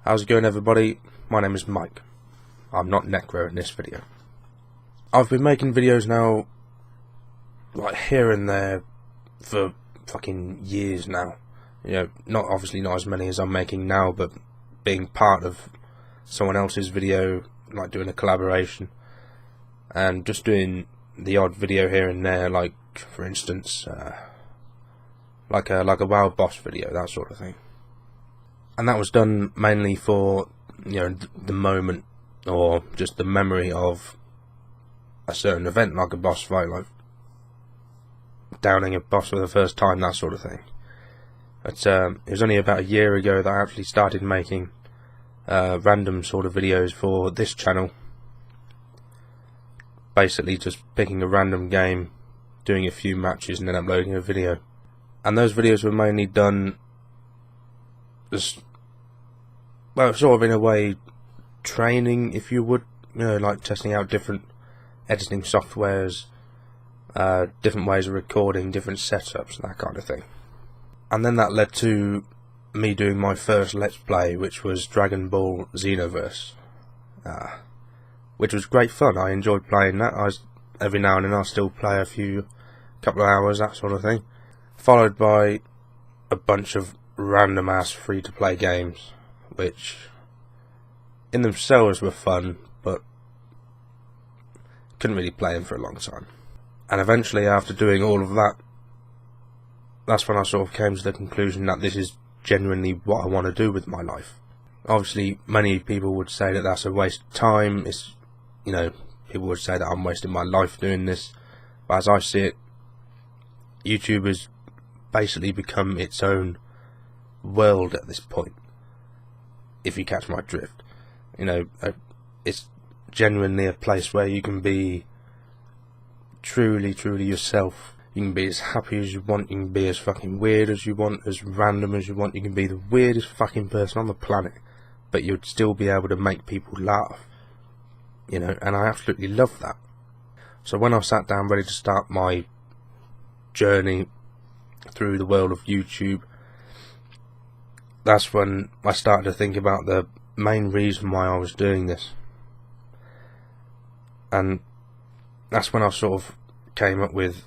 How's it going, everybody? My name is Mike. I'm not Necro in this video. I've been making videos now, like here and there, for fucking years now. You know, obviously not as many as I'm making now, but being part of someone else's video, like doing a collaboration, and just doing the odd video here and there, like for instance, like a wild boss video, that sort of thing. And that was done mainly for, you know, the moment or just the memory of a certain event, like a boss fight, like downing a boss for the first time, that sort of thing. But it was only about a year ago that I actually started making random sort of videos for this channel. Basically just picking a random game, doing a few matches and then uploading a video. And those videos were mainly done just, well, sort of in a way, training, if you would, you know, like testing out different editing softwares, different ways of recording, different setups, that kind of thing. And then that led to me doing my first Let's Play, which was Dragon Ball Xenoverse, which was great fun. I enjoyed playing that. Every now and then I'll still play couple of hours, that sort of thing. Followed by a bunch of random ass free-to-play games, which in themselves were fun, but couldn't really play them for a long time. And eventually, after doing all of that, that's when I sort of came to the conclusion that this is genuinely what I want to do with my life. Obviously, many people would say that that's a waste of time. It's, you know, people would say that I'm wasting my life doing this. But as I see it, YouTube has basically become its own world at this point, if you catch my drift. You know, it's genuinely a place where you can be truly yourself. You can be as happy as you want, you can be as fucking weird as you want, as random as you want, you can be the weirdest fucking person on the planet, but you'd still be able to make people laugh. You know, and I absolutely love that. So when I sat down ready to start my journey through the world of YouTube, that's when I started to think about the main reason why I was doing this. And that's when I sort of came up with,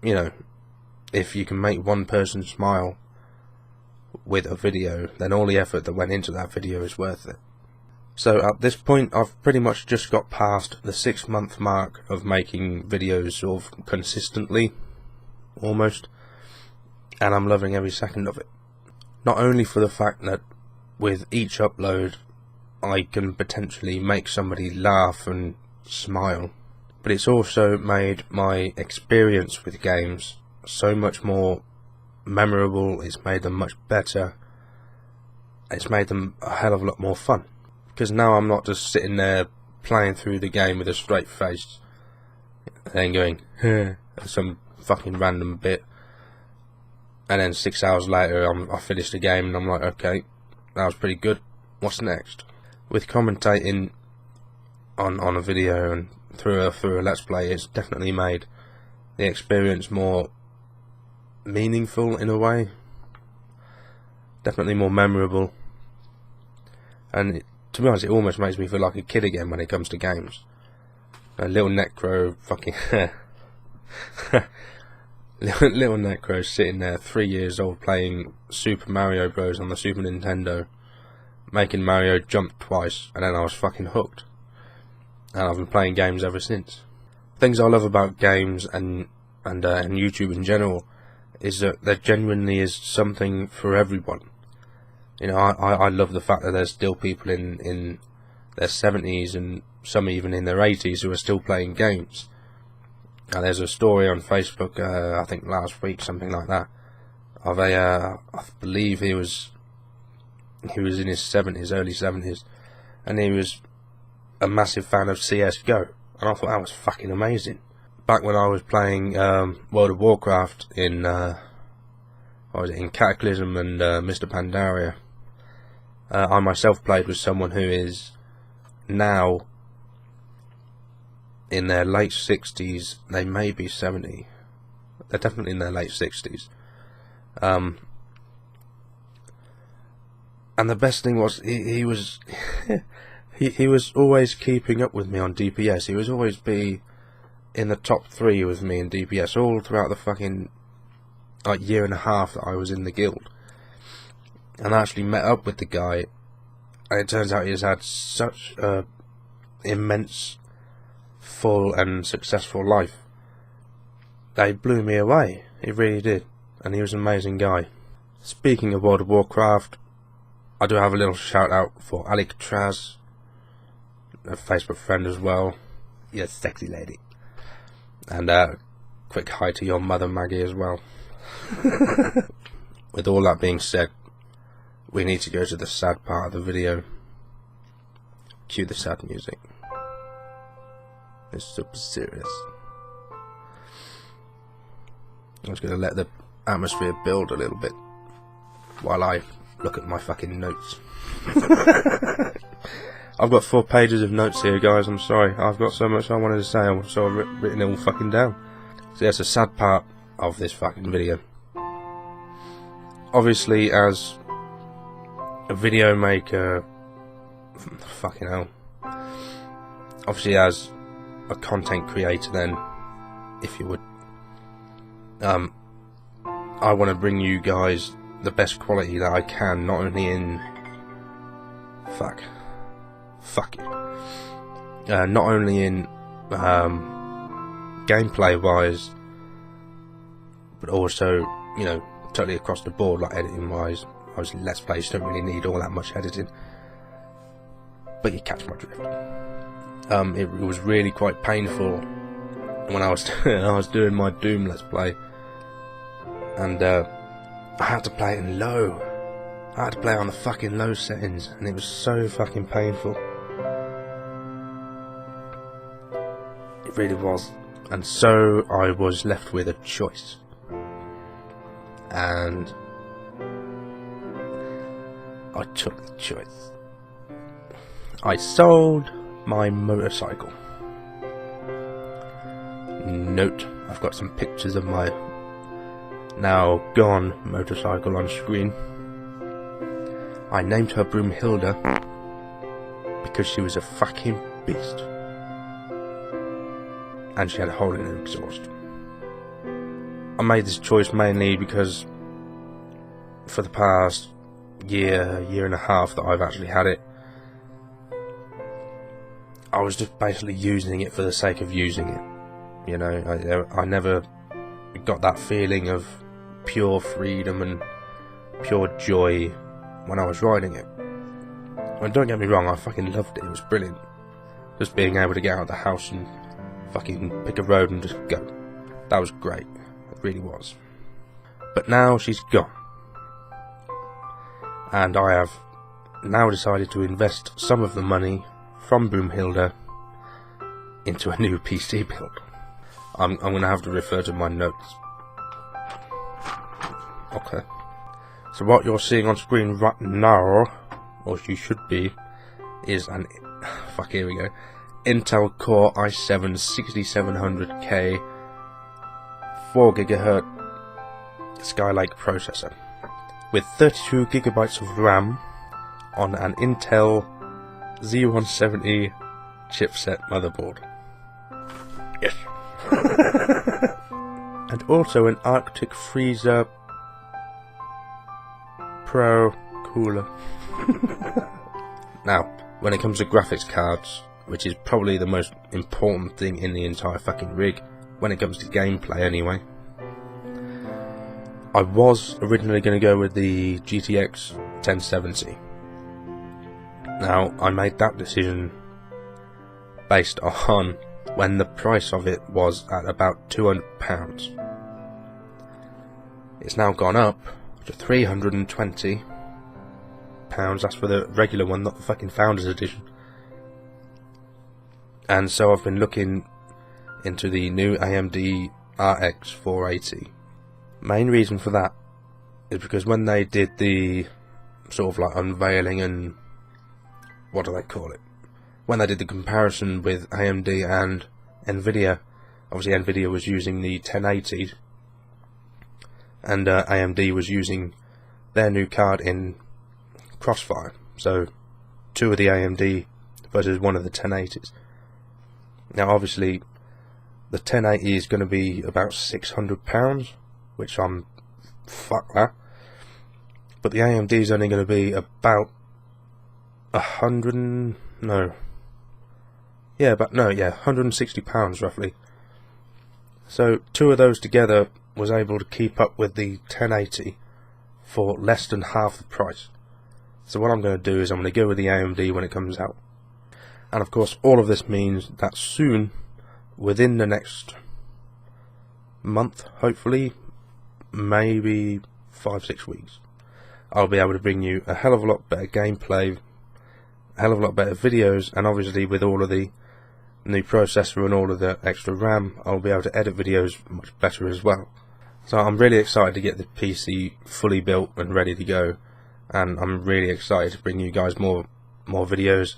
you know, if you can make one person smile with a video, then all the effort that went into that video is worth it. So at this point, I've pretty much just got past the 6-month mark of making videos sort of consistently, almost, and I'm loving every second of it. Not only for the fact that with each upload I can potentially make somebody laugh and smile, but it's also made my experience with games so much more memorable. It's made them much better. It's made them a hell of a lot more fun, because now I'm not just sitting there playing through the game with a straight face and then going some fucking random bit, and then 6 hours later I finished the game and I'm like, okay, that was pretty good, what's next? With commentating on a video and through a Let's Play, it's definitely made the experience more meaningful in a way, definitely more memorable, and to be honest, it almost makes me feel like a kid again when it comes to games. A little Necro fucking little Necro sitting there, 3 years old, playing Super Mario Bros. On the Super Nintendo, making Mario jump twice, and then I was fucking hooked. And I've been playing games ever since. Things I love about games and YouTube in general is that there genuinely is something for everyone. You know, I love the fact that there's still people in their 70s and some even in their 80s who are still playing games. There's a story on Facebook, I think last week, something like that, of I believe he was in his 70s, early 70s, and he was a massive fan of CSGO, and I thought that was fucking amazing. Back when I was playing World of Warcraft in Cataclysm and Mr. Pandaria, I myself played with someone who is now in their late 60s, they may be 70, they're definitely in their late 60s, And the best thing was, he was he was always keeping up with me on DPS. He was always be in the top 3 with me in DPS all throughout the fucking year and a half that I was in the guild. And I actually met up with the guy, and it turns out he has had such a immense, full and successful life. They blew me away. He really did. And he was an amazing guy. Speaking of World of Warcraft, I do have a little shout out for Alcatraz, a Facebook friend as well. Yes, sexy lady. And quick hi to your mother Maggie as well. With all that being said, we need to go to the sad part of the video. Cue the sad music. It's super serious. I'm just going to let the atmosphere build a little bit while I look at my fucking notes. I've got 4 pages of notes here, guys. I'm sorry. I've got so much I wanted to say, so I've written it all fucking down. So that's a sad part of this fucking video. Obviously, as a video maker, fucking hell. Obviously, as a content creator, then, if you would, I want to bring you guys the best quality that I can, not only in fuck you, not only in gameplay wise, but also, you know, totally across the board, like editing wise. Obviously, Let's Plays don't really need all that much editing, but you catch my drift. It was really quite painful when I was doing my Doom Let's Play, and I had to play it in low. I had to play on the fucking low settings, and it was so fucking painful. It really was. And so I was left with a choice. And I took the choice. I sold my motorcycle. Note, I've got some pictures of my now gone motorcycle on screen. I named her Broomhilda because she was a fucking beast, and she had a hole in her exhaust. I made this choice mainly because for the past year and a half that I've actually had it, I was just basically using it for the sake of using it. You know, I never got that feeling of pure freedom and pure joy when I was riding it. And don't get me wrong, I fucking loved it. It was brilliant. Just being able to get out of the house and fucking pick a road and just go. That was great. It really was. But now she's gone. And I have now decided to invest some of the money from Broomhilda into a new PC build. I'm going to have to refer to my notes. Okay. So what you're seeing on screen right now, or you should be, is an here we go. Intel Core i7 6700K 4GHz Skylake processor with 32GB of RAM on an Intel Z170 chipset motherboard. Yes. And also an Arctic Freezer Pro cooler. Now, when it comes to graphics cards, which is probably the most important thing in the entire fucking rig, when it comes to gameplay anyway, I was originally going to go with the GTX 1070. Now, I made that decision based on when the price of it was at about £200. It's now gone up to £320. That's for the regular one, not the fucking Founders Edition. And so I've been looking into the new AMD RX 480. Main reason for that is because when they did the sort of like unveiling and what do they call it? When they did the comparison with AMD and Nvidia, obviously Nvidia was using the 1080 and AMD was using their new card in crossfire. So 2 of the AMD versus 1 of the 1080s. Now obviously the 1080 is going to be about £600, which fuck that. But the AMD is only going to be about £160 roughly. So 2 of those together was able to keep up with the 1080 for less than half the price. So what I'm going to do is I'm going to go with the AMD when it comes out. And of course all of this means that soon, within the next month, hopefully, maybe 5-6 weeks, I'll be able to bring you a hell of a lot better gameplay, a hell of a lot better videos, and obviously with all of the new processor and all of the extra RAM, I'll be able to edit videos much better as well. So I'm really excited to get the PC fully built and ready to go, and I'm really excited to bring you guys more videos.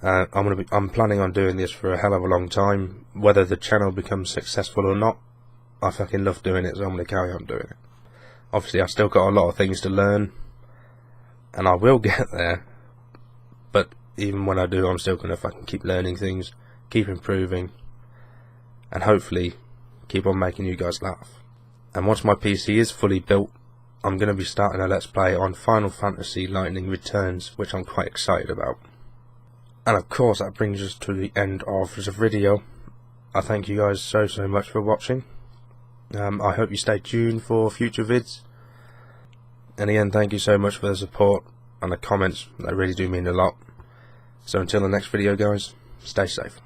I'm planning on doing this for a hell of a long time. Whether the channel becomes successful or not, I fucking love doing it, so I'm going to carry on doing it. Obviously I've still got a lot of things to learn, and I will get there, but even when I do, I'm still going to fucking keep learning things, keep improving, and hopefully keep on making you guys laugh. And once my PC is fully built, I'm going to be starting a Let's Play on Final Fantasy Lightning Returns, which I'm quite excited about. And of course that brings us to the end of the video. I thank you guys so much for watching. I hope you stay tuned for future vids. And again, thank you so much for the support and the comments. They really do mean a lot. So until the next video guys, stay safe.